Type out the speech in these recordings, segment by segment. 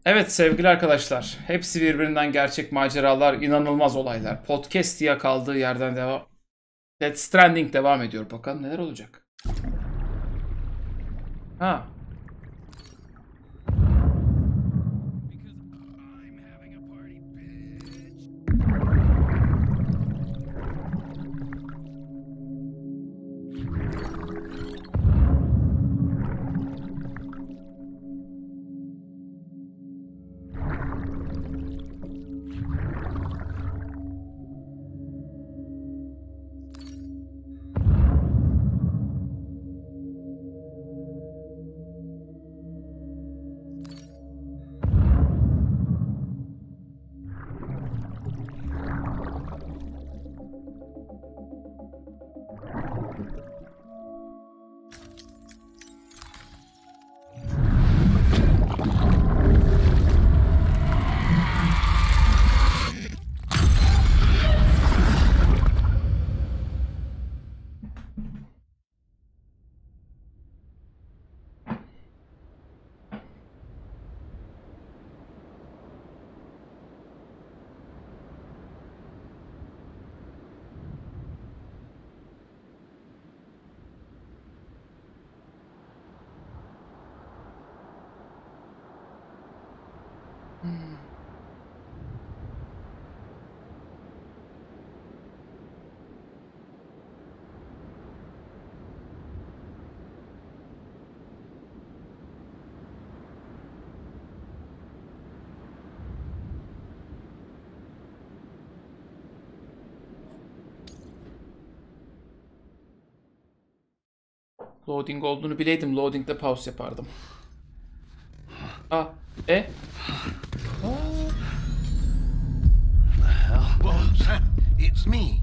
Evet sevgili arkadaşlar, hepsi birbirinden gerçek maceralar, inanılmaz olaylar. Podcast diye kaldığı yerden devam. Death Stranding devam ediyor. Bakalım neler olacak. Ha, loading olduğunu bileydim. Loading'de pause yapardım. Ah, e? Whoa, Sam, it's me.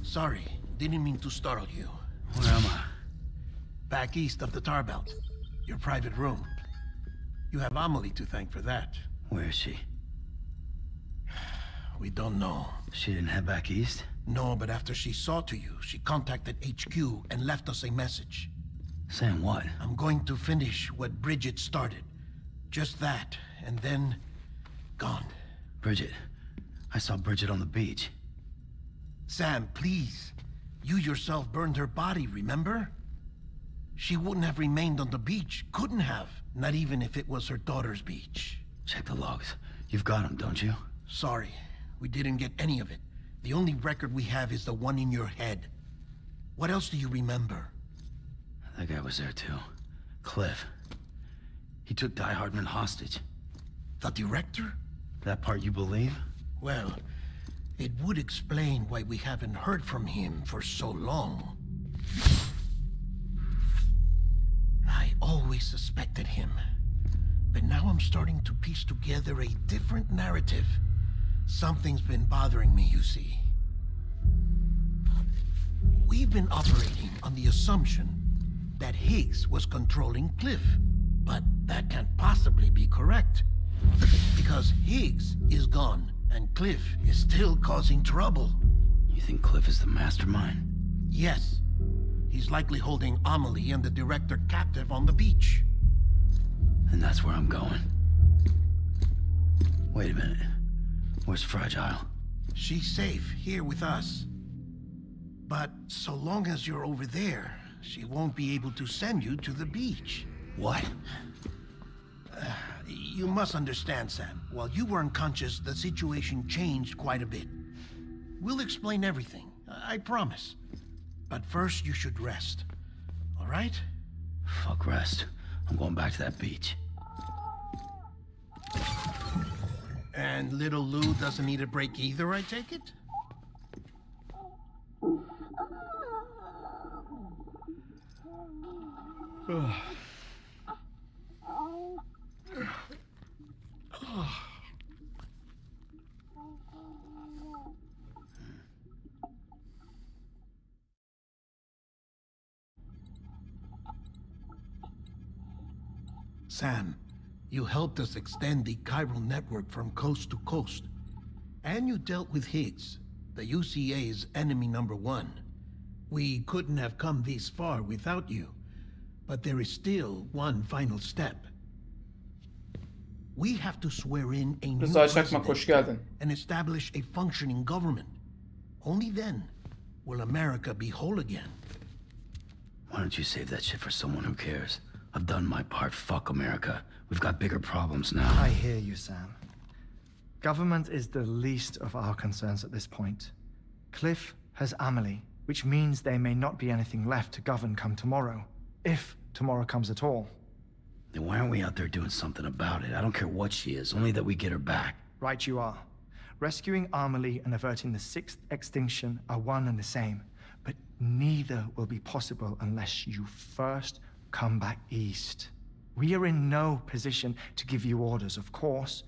Sorry, didn't mean to startle you. Where am I? Back east of the tar belt. Your private room. You have Amelie to thank for that. Where is she? We don't know. She didn't head back east? No, but after she saw to you, she contacted HQ and left us a message. Saying what? I'm going to finish what Bridget started. Just that, and then... gone. Bridget. I saw Bridget on the beach. Sam, please. You yourself burned her body, remember? She wouldn't have remained on the beach. Couldn't have. Not even if it was her daughter's beach. Check the logs. You've got them, don't you? Sorry, we didn't get any of it. The only record we have is the one in your head. What else do you remember? That guy was there too. Cliff. He took Die Hardman hostage. The director? That part you believe? Well, it would explain why we haven't heard from him for so long. I always suspected him. But now I'm starting to piece together a different narrative. Something's been bothering me, you see. We've been operating on the assumption that Higgs was controlling Cliff. But that can't possibly be correct. Because Higgs is gone, and Cliff is still causing trouble. You think Cliff is the mastermind? Yes. He's likely holding Amelie and the director captive on the beach. And that's where I'm going. Wait a minute. Where's Fragile? She's safe here with us. But so long as you're over there, she won't be able to send you to the beach. What? You must understand, Sam. While you were unconscious, the situation changed quite a bit. We'll explain everything, I promise. But first, you should rest. All right? Fuck rest. I'm going back to that beach. And little Lou doesn't need a break either, I take it? Sam, you helped us extend the chiral network from coast to coast. And you dealt with Higgs, the UCA's enemy #1. We couldn't have come this far without you. But there is still one final step. We have to swear in a new Rıza Çakmak hoş president geldin. and establish a functioning government. Only then will America be whole again. Why don't you save that shit for someone who cares? I've done my part. Fuck America. We've got bigger problems now. I hear you, Sam. Government is the least of our concerns at this point. Cliff has Amelie, which means there may not be anything left to govern come tomorrow, if tomorrow comes at all. Then why aren't we out there doing something about it? I don't care what she is, only that we get her back. Right you are. Rescuing Amelie and averting the sixth extinction are one and the same, but neither will be possible unless you first come back east. We are in no position to give you orders, of course,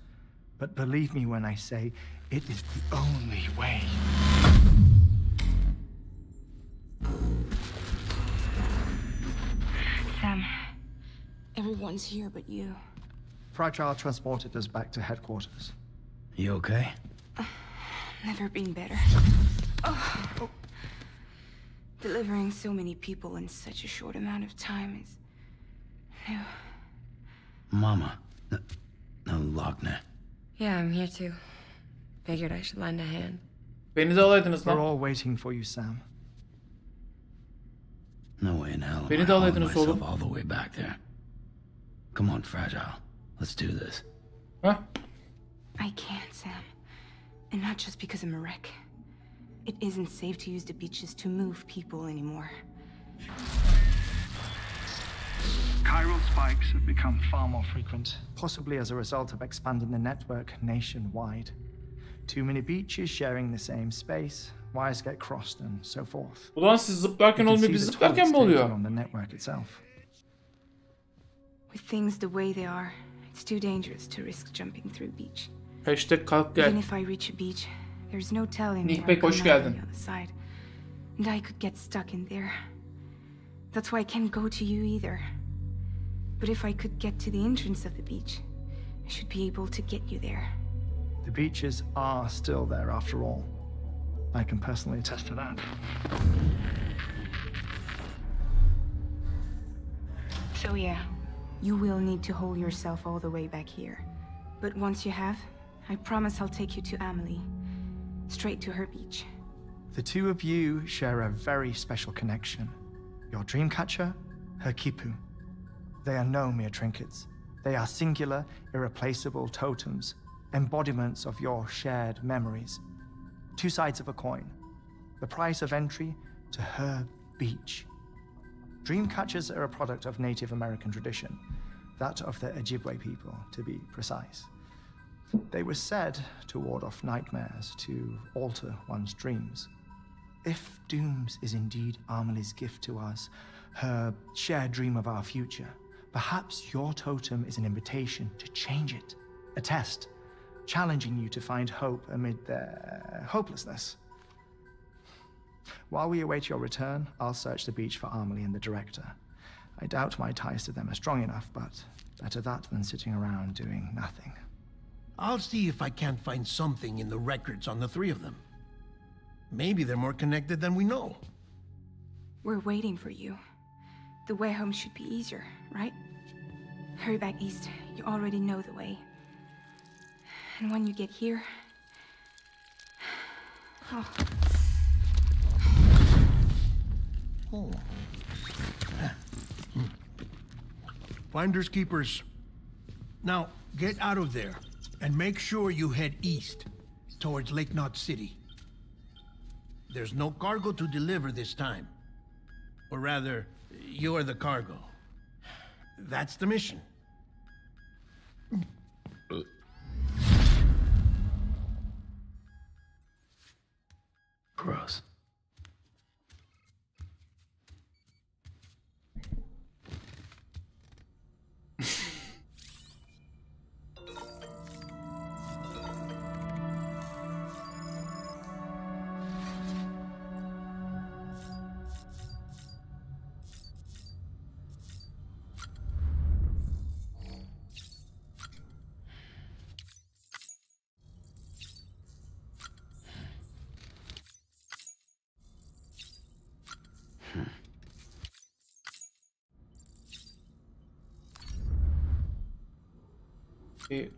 but believe me when I say it is the only way. Sam, everyone's here but you. Fragile transported us back to headquarters. You okay? Never been better. Oh. Delivering so many people in such a short amount of time is new. Mama. No, Logne. Yeah, I'm here too. Figured I should lend a hand. Beni de alaydınız We're lan. all waiting for you, Sam. No way in hell am Beni I de hauling alaydınız myself oğlum. all the way back there. Come on, Fragile. Let's do this. Hah? I can't, Sam. And not just because I'm a wreck. It isn't safe to use the beaches to move people anymore. Chiral spikes have become far more frequent. Possibly as a result of expanding the network nationwide. Too many beaches sharing the same space, wires get crossed and so forth. Ulan siz zıplarken You can olmuyor, see biz the zıplarken toll mi it's oluyor? taking on the network itself. With things the way they are, it's too dangerous to risk jumping through beach. Hashtag kalk Even gel. if I reach a beach, there's no telling Nick where Bey, I'll hoş come out on geldin. the other side. And I could get stuck in there. That's why I can't go to you either. But if I could get to the entrance of the beach, I should be able to get you there. The beaches are still there after all. I can personally attest to that. So yeah, you will need to hold yourself all the way back here. But once you have, I promise I'll take you to Amelie. Straight to her beach. The two of you share a very special connection. Your dreamcatcher, her kipu. They are no mere trinkets. They are singular, irreplaceable totems, embodiments of your shared memories. Two sides of a coin. The price of entry to her beach. Dreamcatchers are a product of Native American tradition, that of the Ojibwe people, to be precise. They were said to ward off nightmares, to alter one's dreams. If Dooms is indeed Amelie's gift to us, her shared dream of our future, perhaps your totem is an invitation to change it, a test, challenging you to find hope amid their hopelessness. While we await your return, I'll search the beach for Amelie and the director. I doubt my ties to them are strong enough, but better that than sitting around doing nothing. I'll see if I can't find something in the records on the three of them. Maybe they're more connected than we know. We're waiting for you. The way home should be easier, right? Hurry back east. You already know the way. And when you get here... Oh. Oh. Finders keepers. Now, get out of there and make sure you head east towards Lake Knot City. There's no cargo to deliver this time. Or rather, you're the cargo. That's the mission. Gross.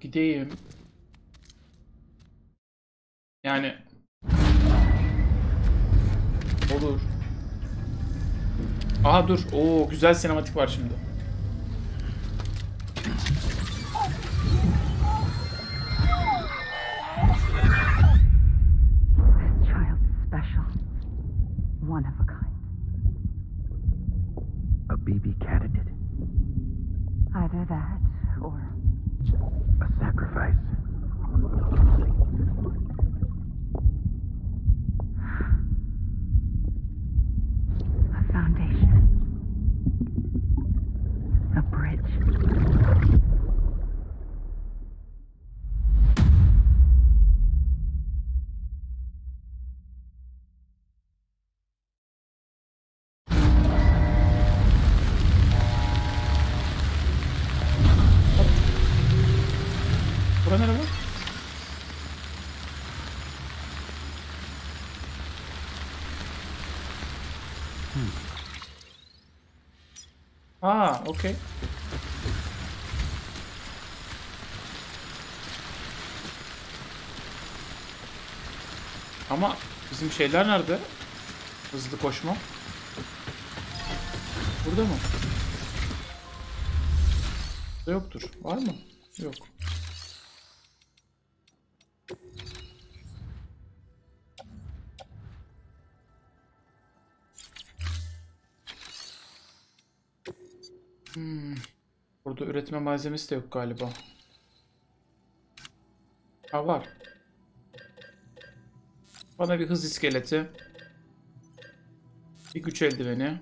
Gideyim. Yani olur. Aha dur. Oo güzel sinematik var şimdi. One of a kind. A BB candidate. Either that or A sacrifice. a foundation. A bridge. Bura nere bu? Aa, okey. Ama bizim şeyler nerede? Hızlı koşma. Burada mı? Burada yoktur. Var mı? Yok. Burada üretme malzemesi de yok galiba. Ha var. Bana bir hız iskeleti. Bir güç eldiveni.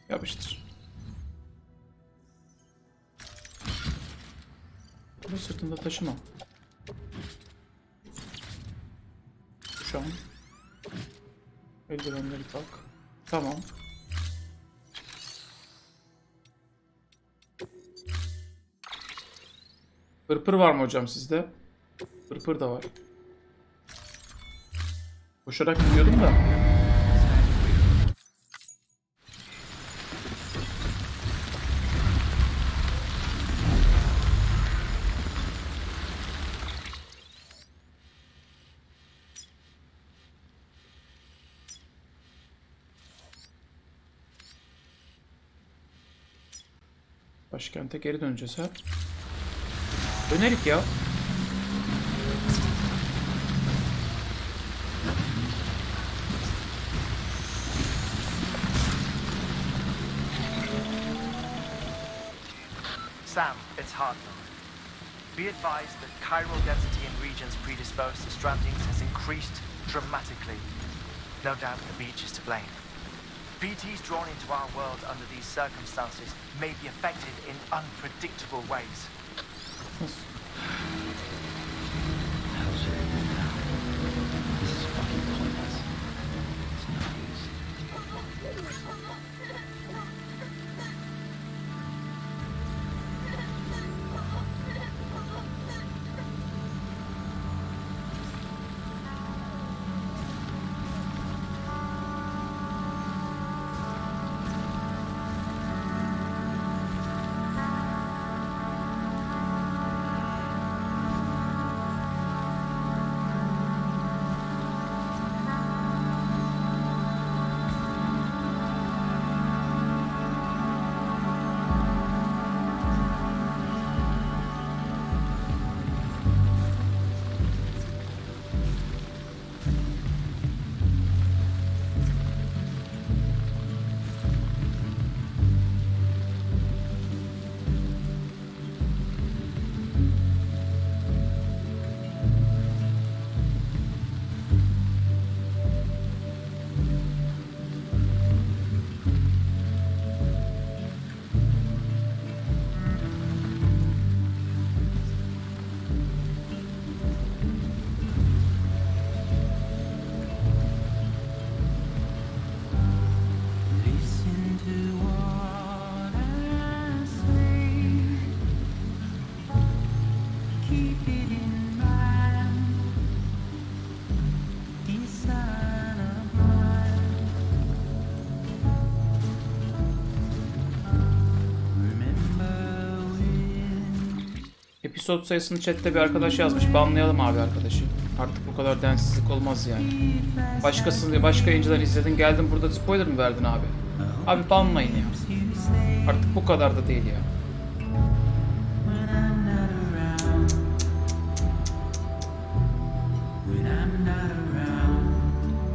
Yapıştır. Bunu sırtında taşıma. Şu an. Eldivenleri tak. Tamam. Pırpır var mı hocam sizde? Pırpır da var. Koşarak gidiyordum da. Başkente geri döneceğiz ha. Dönerik ya. Sam, it's Hartman. Be advised that chiral density in regions predisposed to strandings has increased dramatically. No doubt the beach is to blame. BTs drawn into our world under these circumstances may be affected in unpredictable ways. Hell should I do now? This is fucking pointless. It's no use. Episod sayısını chatte bir arkadaş yazmış. Banlayalım abi arkadaşı. Artık bu kadar densizlik olmaz yani. Başkasını, başka yayıncılar izledin, geldin burada spoiler mı verdin abi? Abi banlayın ya. Artık bu kadar da değil ya.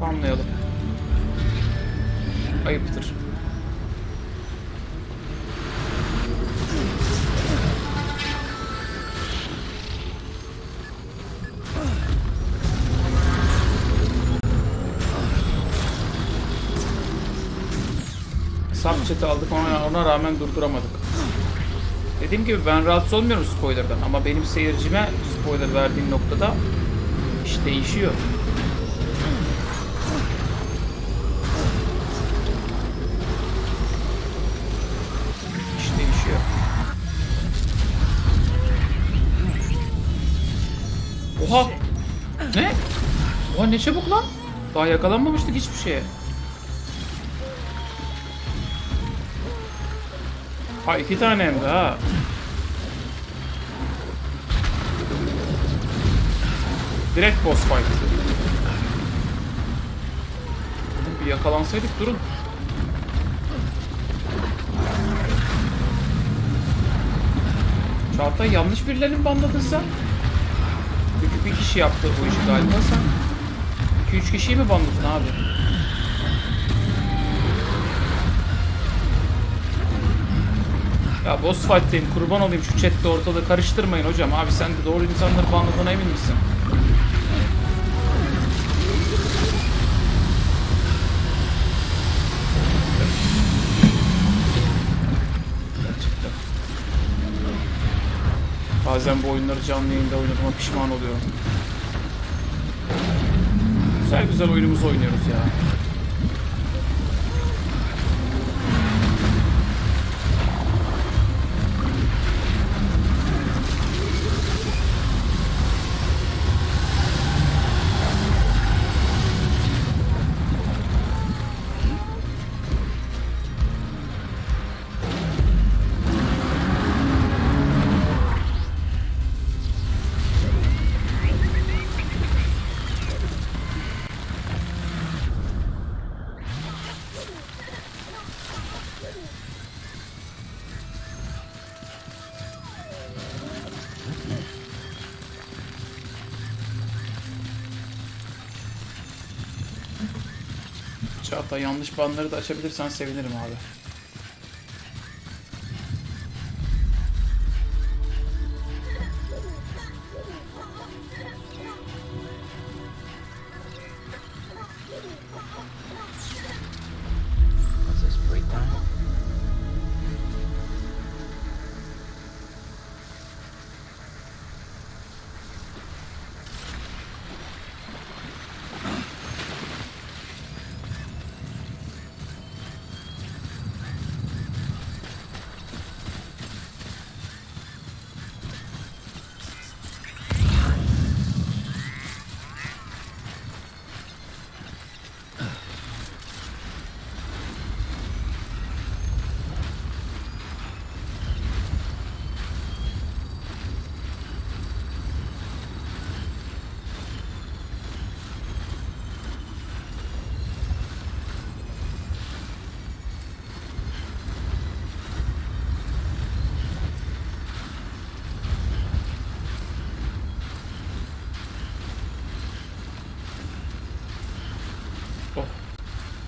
Banlayalım. Ayıptır. Subchat'i aldık, ona rağmen durduramadık. Dediğim gibi ben rahatsız olmuyorum spoiler'dan ama benim seyircime spoiler verdiğim noktada iş değişiyor. İş değişiyor. Oha! Ne? Oha ne çabuk lan? Daha yakalanmamıştık hiçbir şeye. Ha 2 tane hem de ha. Direkt boss fight. Bir yakalansaydık durun. Çağatay yanlış birilerini mi banladın sen? Çünkü bir kişi yaptı bu işi galiba sen. 2-3 kişiyi mi banladın abi? Ya boss fight'teyim, kurban olayım, şu chatte ortalığı karıştırmayın hocam. Abi sen de doğru insanları banladığına emin misin? Gerçekten. Bazen bu oyunları canlı yayında oynadığıma pişman oluyorum. Güzel güzel oyunumuzu oynuyoruz ya. Hatta yanlış banları da açabilirsen sevinirim abi.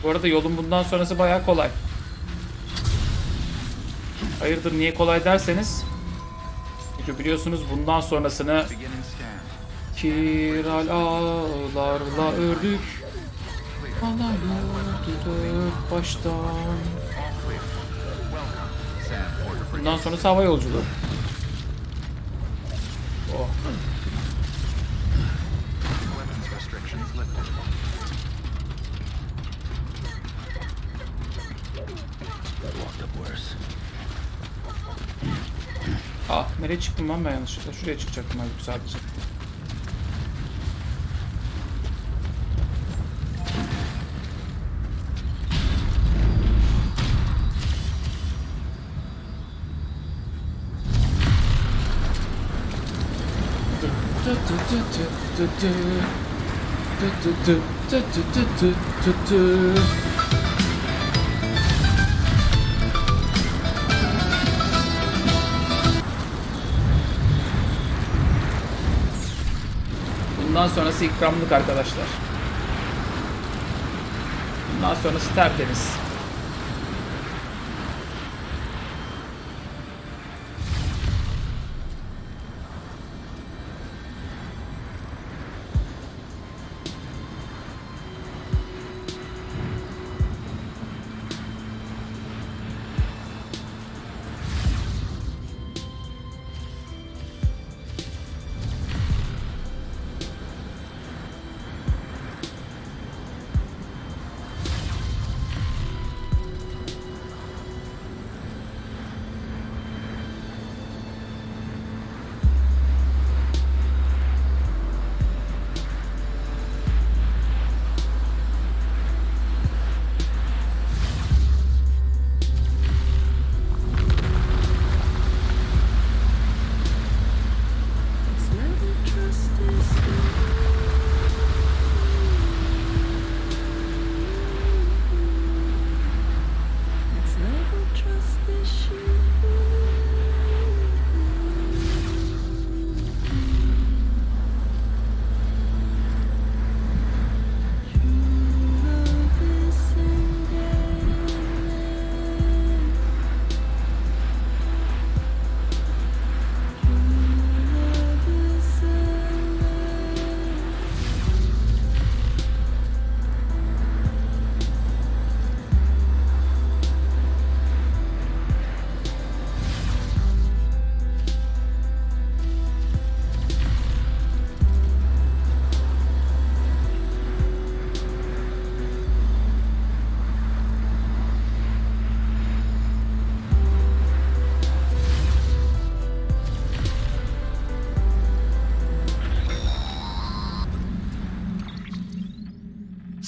Bu arada yolun bundan sonrası bayağı kolay. Hayırdır niye kolay derseniz. Çünkü biliyorsunuz bundan sonrasını kiralalarla ördük. Dört baştan. Bundan sonrası hava yolculuğu. Oh. Ah nereye çıktım lan ben yanlışlıkla? Şuraya çıkacaktım abi sadece. Bundan sonrası ikramlık arkadaşlar. Bundan sonrası tertemiz.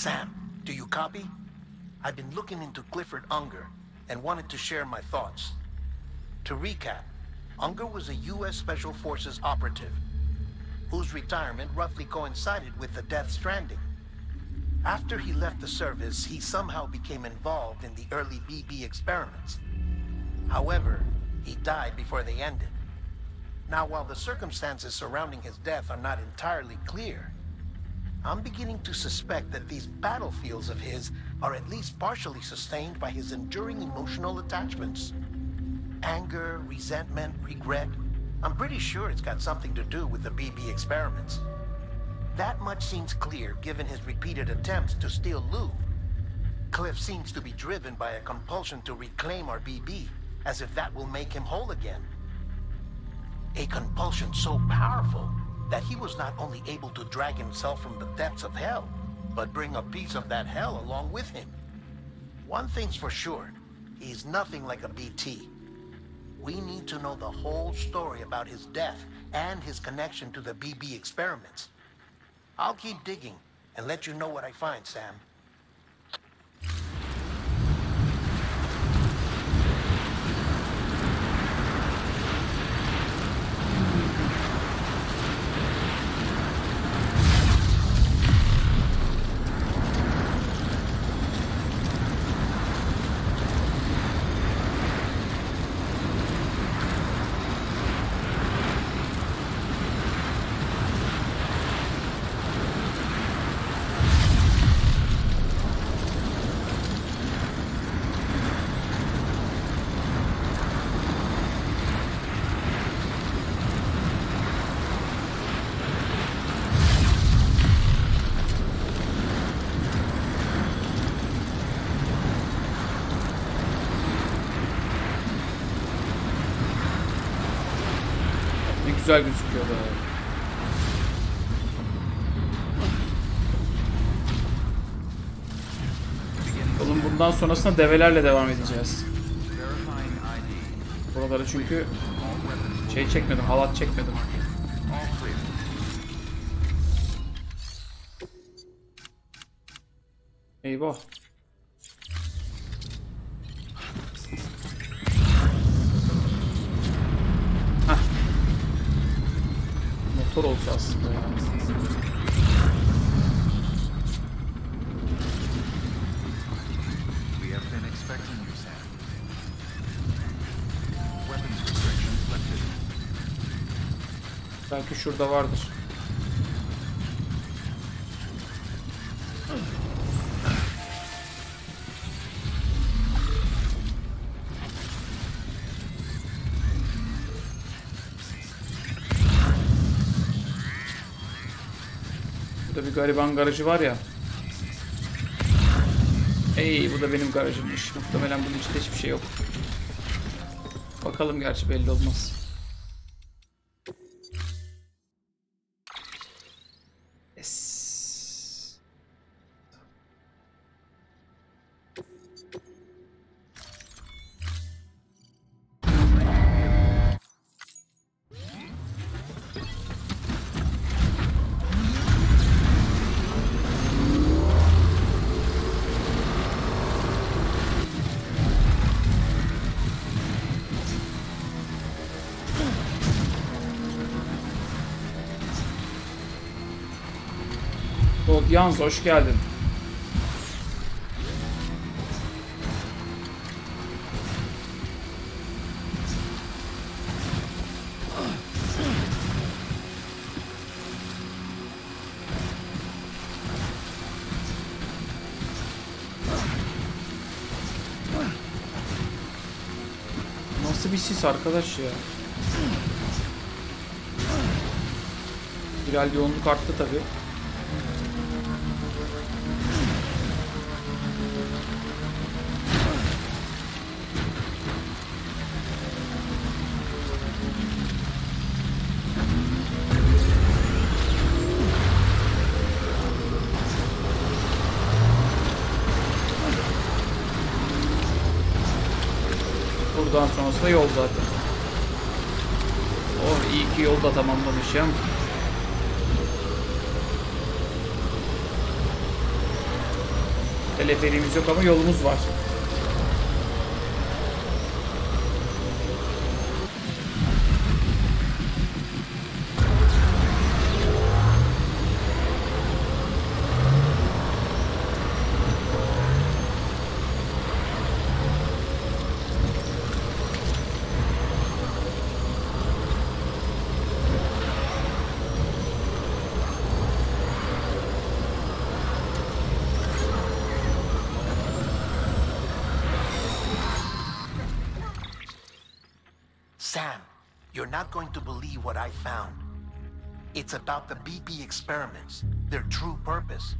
Sam, do you copy? I've been looking into Clifford Unger and wanted to share my thoughts. To recap, Unger was a U.S. Special Forces operative whose retirement roughly coincided with the Death Stranding. After he left the service, he somehow became involved in the early BB experiments. However, he died before they ended. Now, while the circumstances surrounding his death are not entirely clear, I'm beginning to suspect that these battlefields of his are at least partially sustained by his enduring emotional attachments. Anger, resentment, regret. I'm pretty sure it's got something to do with the BB experiments. That much seems clear given his repeated attempts to steal Lou. Cliff seems to be driven by a compulsion to reclaim our BB, as if that will make him whole again. A compulsion so powerful that he was not only able to drag himself from the depths of hell, but bring a piece of that hell along with him. One thing's for sure, he's nothing like a BT. We need to know the whole story about his death and his connection to the BB experiments. I'll keep digging and let you know what I find, Sam. Güzel gözüküyor da. Oğlum bundan sonrasında develerle devam edeceğiz. Buraları çünkü şey çekmedim, halat çekmedim. Eyvah. motor olsa aslında ya. We have been expecting you, Sam. Weapons restrictions lifted. Belki şurada vardır. Burada bir gariban garajı var ya. Ey, bu da benim garajımmış. Muhtemelen bunun içinde hiçbir şey yok. Bakalım, gerçi belli olmaz. Yes. Yalnız hoş geldin. Nasıl bir sis arkadaş ya? Viral yoğunluk arttı tabii. Buradan sonrası da yol zaten. Oh, iyi ki yolda tamamlamışım. Teleferiğimiz yok ama yolumuz var. Sam, you're not going to believe what I found. It's about the BP experiments, their true purpose.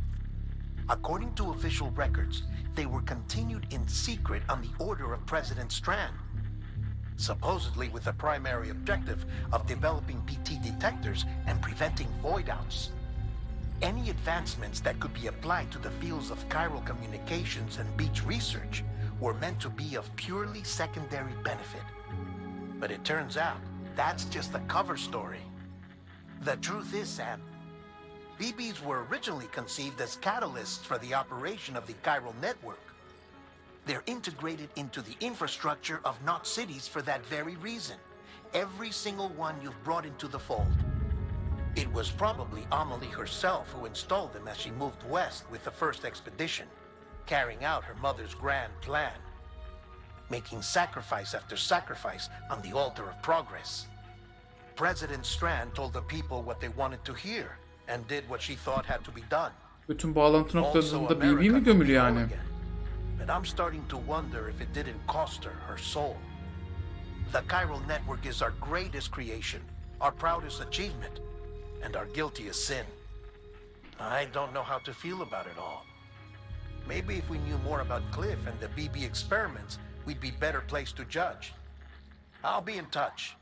According to official records, they were continued in secret on the order of President Strand, supposedly with the primary objective of developing BT detectors and preventing void-outs. Any advancements that could be applied to the fields of chiral communications and beach research were meant to be of purely secondary benefit. But it turns out, that's just the cover story. The truth is, Sam, BBs were originally conceived as catalysts for the operation of the chiral network. They're integrated into the infrastructure of not cities for that very reason. Every single one you've brought into the fold. It was probably Amelie herself who installed them as she moved west with the first expedition, carrying out her mother's grand plan, making sacrifice after sacrifice on the altar of progress. President Strand told the people what they wanted to hear and did what she thought had to be done. Bütün bağlantı noktalarında BB mi gömülü yani? But I'm starting to wonder if it didn't cost her soul. The chiral network is our greatest creation, our proudest achievement, and our guiltiest sin. I don't know how to feel about it all. Maybe if we knew more about Cliff and the BB experiments, we'd be better placed to judge. I'll be in touch.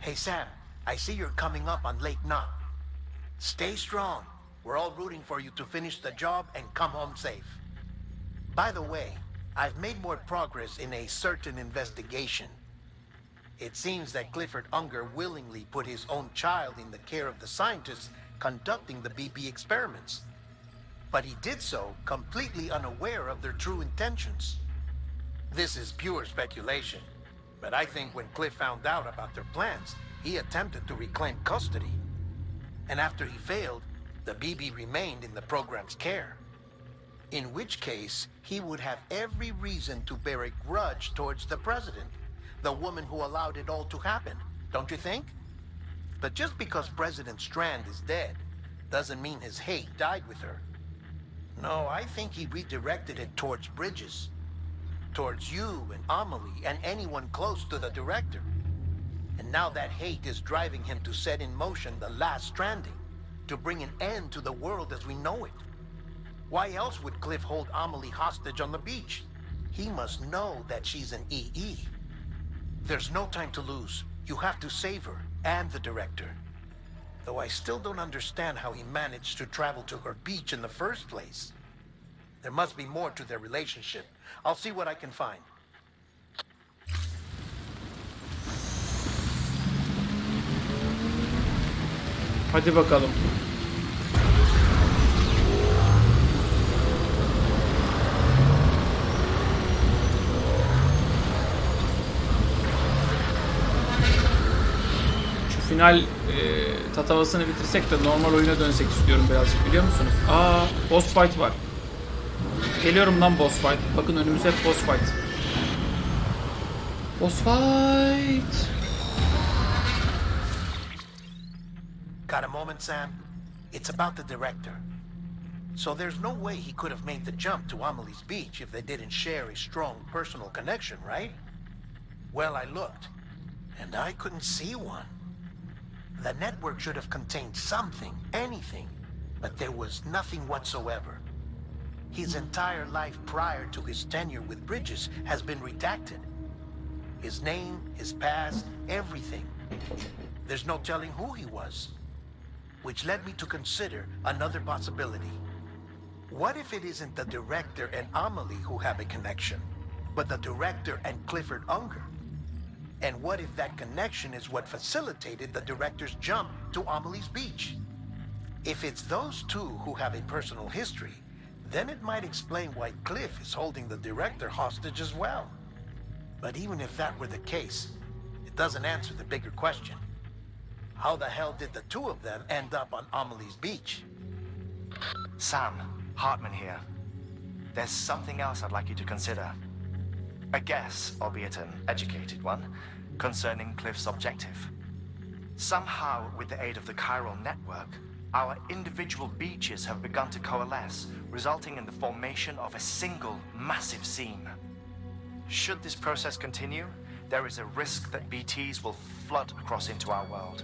Hey Sam, I see you're coming up on Lake Knot. Stay strong. We're all rooting for you to finish the job and come home safe. By the way, I've made more progress in a certain investigation. It seems that Clifford Unger willingly put his own child in the care of the scientists conducting the BP experiments. But he did so completely unaware of their true intentions. This is pure speculation, but I think when Cliff found out about their plans, he attempted to reclaim custody. And after he failed, the BB remained in the program's care. In which case, he would have every reason to bear a grudge towards the president, the woman who allowed it all to happen, don't you think? But just because President Strand is dead, doesn't mean his hate died with her. No, I think he redirected it towards Bridges. Towards you and Amelie and anyone close to the director. And now that hate is driving him to set in motion the last stranding, to bring an end to the world as we know it. Why else would Cliff hold Amelie hostage on the beach? He must know that she's an EE. There's no time to lose. You have to save her, and the director. Though I still don't understand how he managed to travel to her beach in the first place. There must be more to their relationship. I'll see what I can find. Hadi bakalım. Şu final tatavasını bitirsek de normal oyuna dönsek istiyorum birazcık, biliyor musunuz? Boss fight var. Geliyorum lan boss fight. Bakın önümüz hep boss fight. Boss fight. Got a moment, Sam? It's about the director. So there's no way he could have made the jump to Amelie's beach if they didn't share a strong personal connection, right? Well, I looked, and I couldn't see one. The network should have contained something, anything, but there was nothing whatsoever. His entire life prior to his tenure with Bridges has been redacted. His name, his past, everything. There's no telling who he was. Which led me to consider another possibility. What if it isn't the director and Amelie who have a connection, but the director and Clifford Unger? And what if that connection is what facilitated the director's jump to Amelie's beach? If it's those two who have a personal history, then it might explain why Cliff is holding the director hostage as well. But even if that were the case, it doesn't answer the bigger question. How the hell did the two of them end up on Amelie's beach? Sam, Hartman here. There's something else I'd like you to consider. A guess, albeit an educated one, concerning Cliff's objective. Somehow, with the aid of the chiral network, our individual beaches have begun to coalesce, resulting in the formation of a single massive seam. Should this process continue, there is a risk that BTs will flood across into our world,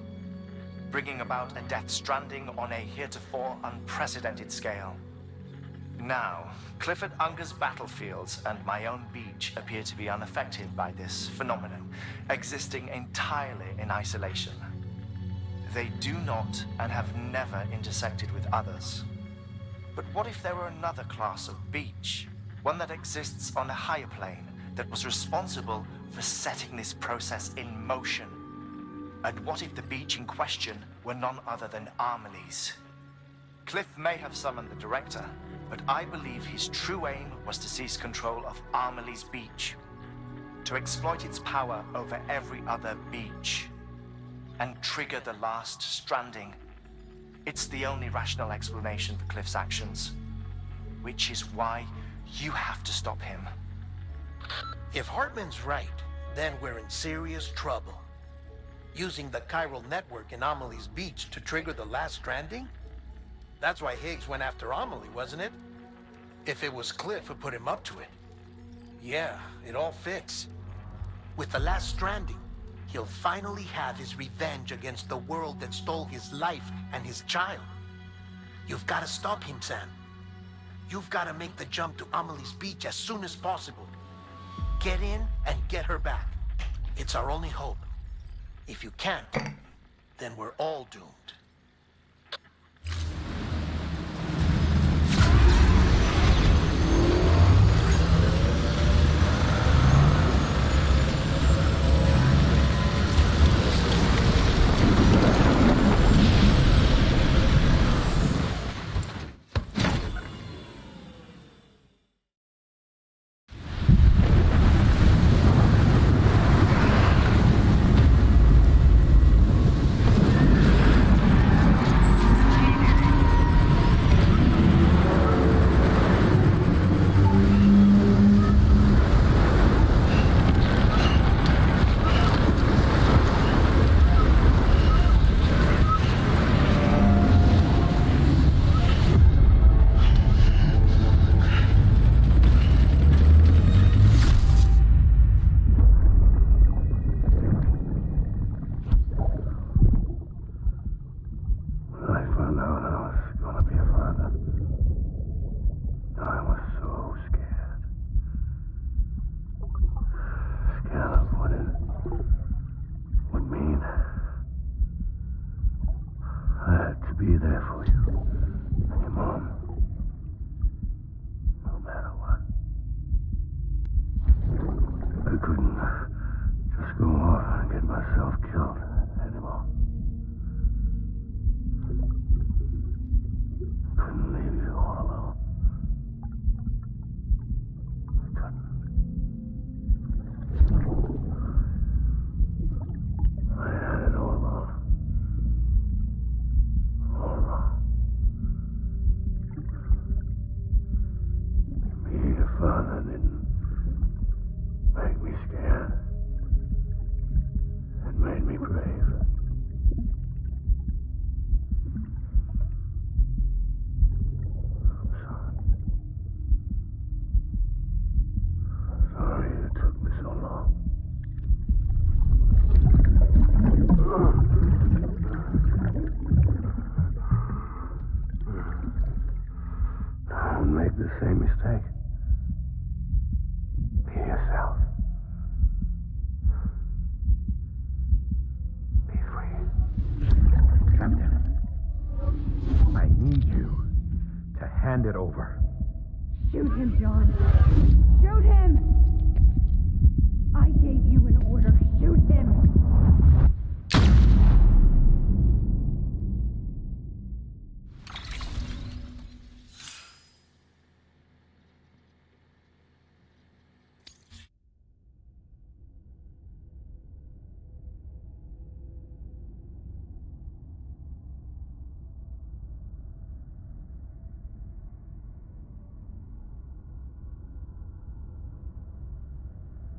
bringing about a Death Stranding on a heretofore unprecedented scale. Now, Clifford Unger's battlefields and my own beach appear to be unaffected by this phenomenon, existing entirely in isolation. They do not and have never intersected with others. But what if there were another class of beach, one that exists on a higher plane, that was responsible for setting this process in motion? And what if the beach in question were none other than Amelie's? Cliff may have summoned the director, but I believe his true aim was to seize control of Amelie's beach, to exploit its power over every other beach, and trigger the last stranding. It's the only rational explanation for Cliff's actions, which is why you have to stop him. If Hartman's right, then we're in serious trouble. Using the chiral network in Amelie's beach to trigger the last stranding? That's why Higgs went after Amelie, wasn't it? If it was Cliff who put him up to it. Yeah, it all fits. With the last stranding, he'll finally have his revenge against the world that stole his life and his child. You've got to stop him, Sam. You've got to make the jump to Amelie's beach as soon as possible. Get in and get her back. It's our only hope. If you can't, then we're all doomed. It over. Shoot him, John. Shoot him! I gave you an order. Shoot him!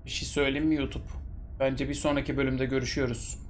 Bir şey söyleyeyim mi YouTube? Bence bir sonraki bölümde görüşüyoruz.